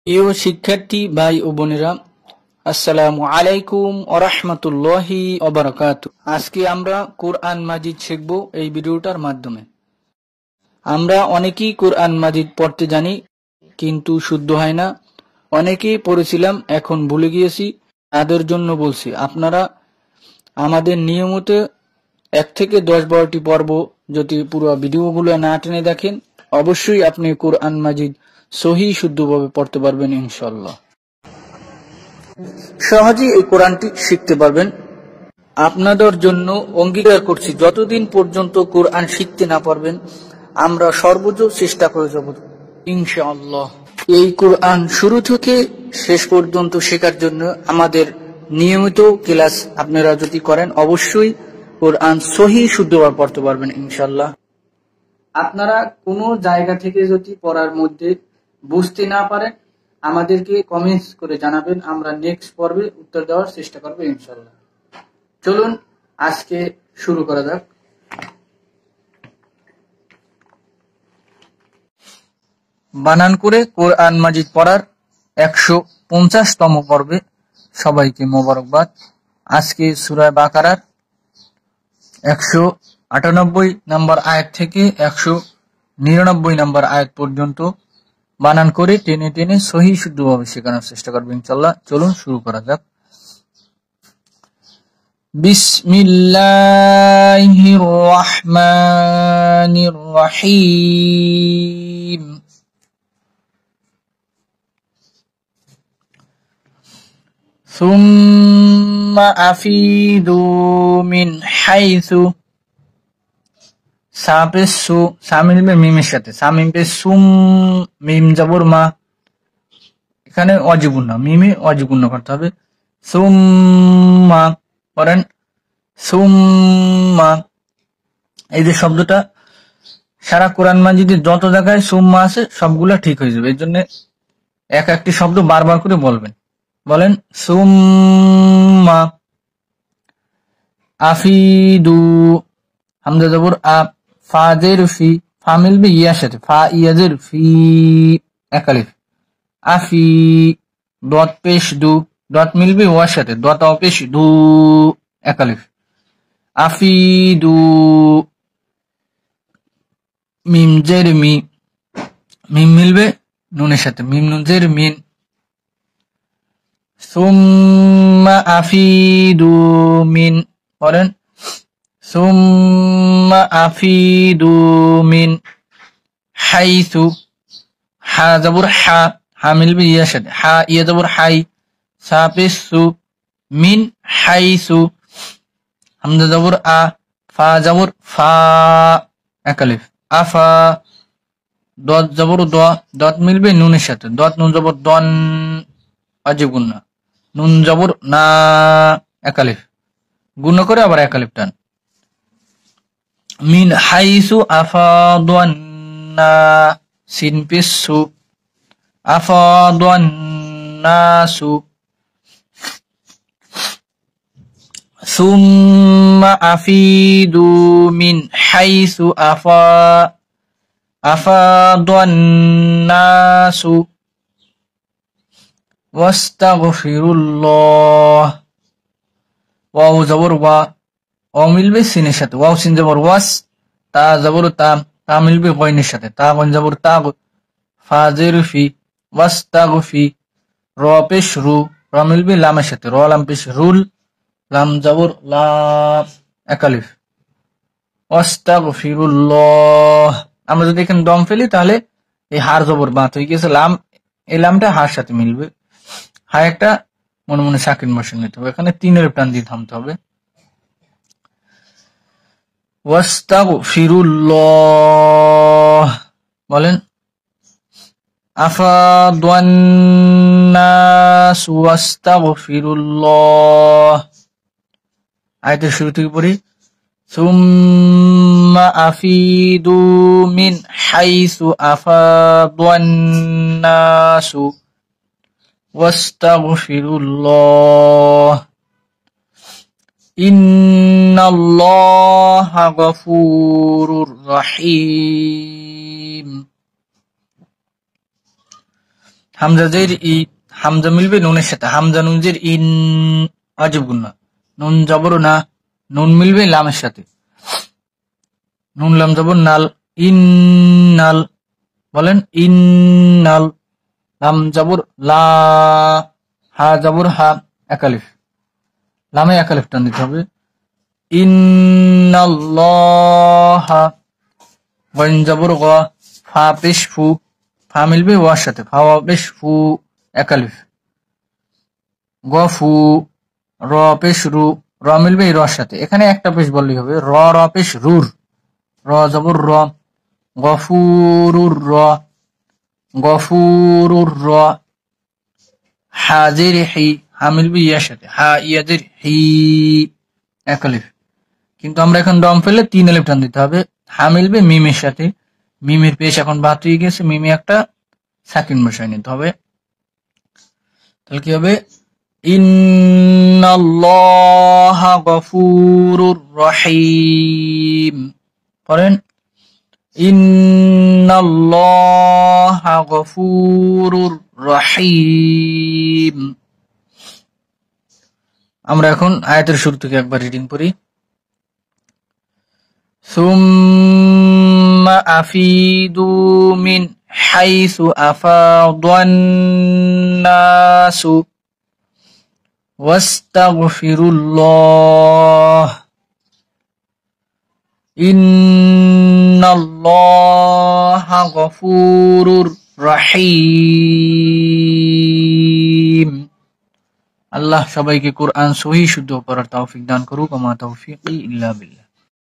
প্রিয় শিক্ষার্থী ভাই ও বোনেরা, আসসালামু আলাইকুম ওয়া রাহমাতুল্লাহি ওয়া বারাকাতুহু। আজকে আমরা কোরআন মাজিদ শিখব এই ভিডিওটার মাধ্যমে। আমরা অনেকেই কোরআন মাজিদ পড়তে জানি, কিন্তু শুদ্ধ হয় না। অনেকেই পড়েছিলাম, এখন ভুলে গিয়েছি। তাদের জন্য বলছি, আপনারা আমাদের নিয়মিত 1 থেকে 10-12টি পর্ব যদি পুরো ভিডিওগুলো না টেনে দেখেন, অবশ্যই আপনি কোরআন মাজিদ সহি শুদ্ধভাবে পড়তে পারবেন ইনশাআল্লাহ। সহজেই এই কোরআনটি শিখতে পারবেন। আপনাদের জন্য অঙ্গীকার করছি, যতদিন পর্যন্ত কোরআন শিখতে না পারবেন, আমরা সর্বোচ্চ চেষ্টা করে যাব ইনশাআল্লাহ। এই কোরআন শুরু থেকে শেষ পর্যন্ত শেখার জন্য আমাদের নিয়মিত ক্লাস আপনারা যদি করেন, অবশ্যই কোরআন সহি শুদ্ধভাবে পড়তে পারবেন ইনশাআল্লাহ। আপনারা কোনো জায়গা থেকে যদি পড়ার মধ্যে বুঝতে না পারেন, আমাদেরকে কমেন্টস করে জানাবেন, আমরা নেক্সট পর্বে উত্তর দেওয়ার চেষ্টা করবো ইনশাআল্লাহ। চলুন আজকে শুরু করা যাক। বানান করে কোরআন মাজিদ পড়ার 150তম পর্বে সবাইকে মোবারকবাদ। আজকে সূরা বাকারার 198 নম্বর আয়াত থেকে 199 নম্বর আয়াত পর্যন্ত বানান করে টেনে টেনে সহি শুদ্ধভাবে শেখানোর চেষ্টা করবো ইনশাআল্লাহ। চলুন শুরু করা যাক। বিসমিল্লাহির রহমানির রহিম। সুম্মা আফিদু মিন হাইসু। সাপেসু সামিল বে মিমের সাথে, সামিম পে সুম, মিম জবর মা, এখানে অজিগুণ্য, মিমে অজিগুণ্য করতে হবে। সুম্মা করেন, সুম্মা। এই যে শব্দটা সারা কোরআন মাজিদে যত জায়গায় সুম্মা আছে সবগুলা ঠিক হয়ে যাবে। এর জন্য এক একটি শব্দ বারবার করে বলবেন। বলেন সুম্মা আফিদু, হামজা জবর আ, ফাজের ফি, ফা মিলবে ইয়ার সাথে, ফা ইয়াজের ফি, এক আলিফ। আফি, দত পেশ দু, দত মিলবে ওয়ার সাথে, দত অপেশ দু, এক আলিফ। আফিদু, মিম জের মি, মিম মিলবে নুনের সাথে, মিম নুন জের মিন। সুম্মা আফিদু মিন, করেন সুম্মা আফিদু মিন হাইসু। হা জবর হা, হা মিলবে ইয়ার সাথে, হা ইয়া জবর হাই, সা পেশ সু, মিন হাইসু। হামজা জবর আ, ফা জবর ফা, এক আলিফ। আফা, দত জবর দ, দত মিলবে নুনের সাথে, দত নুন জবর দন, অজীব গুণ্য, নুন জবর না, এক আলিফ। গুণ্য করে আবার এক আলিফ টান। মিন হাইসু আফাদান না, সিন পেশ সু, আফাদান নাসু। সুম্মা আফিদু মিন হাইসু আফাদান নাসু ওয়াস্তাগফিরুল্লাহ। ওয়াও জবর ওয়া, ও মিলবে সিনের সাথে, ওয়াও সিন জবর ওয়াস, তা জবর তা, তা মিলবে গয়নের সাথে, তা গন জবর তা, ফা জের ফি, ওয়াস্তাগফি। র পেশ রু, র মিলবে লামের সাথে, র লাম পেশ রুল, লাম জবর লা, এক আলিফ। ওয়াস্তাগফিরুল্লাহ। আমরা যদি এখানে দম ফেলি তাহলে এই হার জবর বাত হয়ে গেছে, লাম, এই লামটা হার সাথে মিলবে। হা একটা মনে মনে সাকিন বসে নিতে হবে, এখানে 3 টান দিয়ে থামতে হবে। ওয়াস্তাগফিরুল্লাহ, বলেন আফাদান নাস ওয়াস্তাগফিরুল্লাহ। আয়াতের শুরু থেকে পড়ি। সুম্মা আফিদু মিন হাইসু আফাদান নাসু ওয়াস্তাগফিরুল্লাহ ইন্নাল্লাহা গফুরুর রহিম। হামজা জের ই, হামজা মিলবে নুনের সাথে, হামজা নুন জের ইন, ওয়াজিব গুন্না। নুন জবর না, নুন মিলবে লামের সাথে, নুন লাম জবর নাল, ইন্নাল, বলেন ইন্নাল। লাম জবর লা, হা জবর হা, একালিফ, লামে একালিফ টান দিতে হবে। ইন্নাল্লাহা, গইন জবর গ, ফা পেশ ফু, ফা মিলবে ওয়ার সাথে, ফা ওয়া পেশ ফু, একালিফ, গফু, র পেশ রু, র মিলবে এই রর সাথে, এখানে একটা পেশ বললেই হবে, র র পেশ রুর, র জবর র, গফুরুর র, গফুরুর র, হাজির হি, হা মিলবে ইয়ার সাথে, হা ইয়াজির হি, একালিফ। কিন্তু আমরা এখন দম ফেলে 3 আলিফ টান দিতে হবে, হা মিলবে মিমের সাথে, মিমের পেশ এখন বাদ হয়ে গেছে, মিমে একটা সাকিন বসায় নিতে হবে। তাহলে কি হবে, ইন্নাল্লাহা গফুরুর রহিম, পড়েন ইন্নাল্লাহা গফুরুর রহিম। আমরা এখন আয়াতের শুরু থেকে একবার রিডিং করি। সুম্মা আফিদু মিন হাইসু আফাদান নাসু ওয়াস্তাগফিরুল্লাহ ইন্নাল্লাহা গফুরুর রহিম। আল্লাহ সবাইকে কোরআন সহি শুদ্ধ করার তৌফিক দান করুক। ওয়া মা তৌফিকি ইল্লা বিল্লাহ।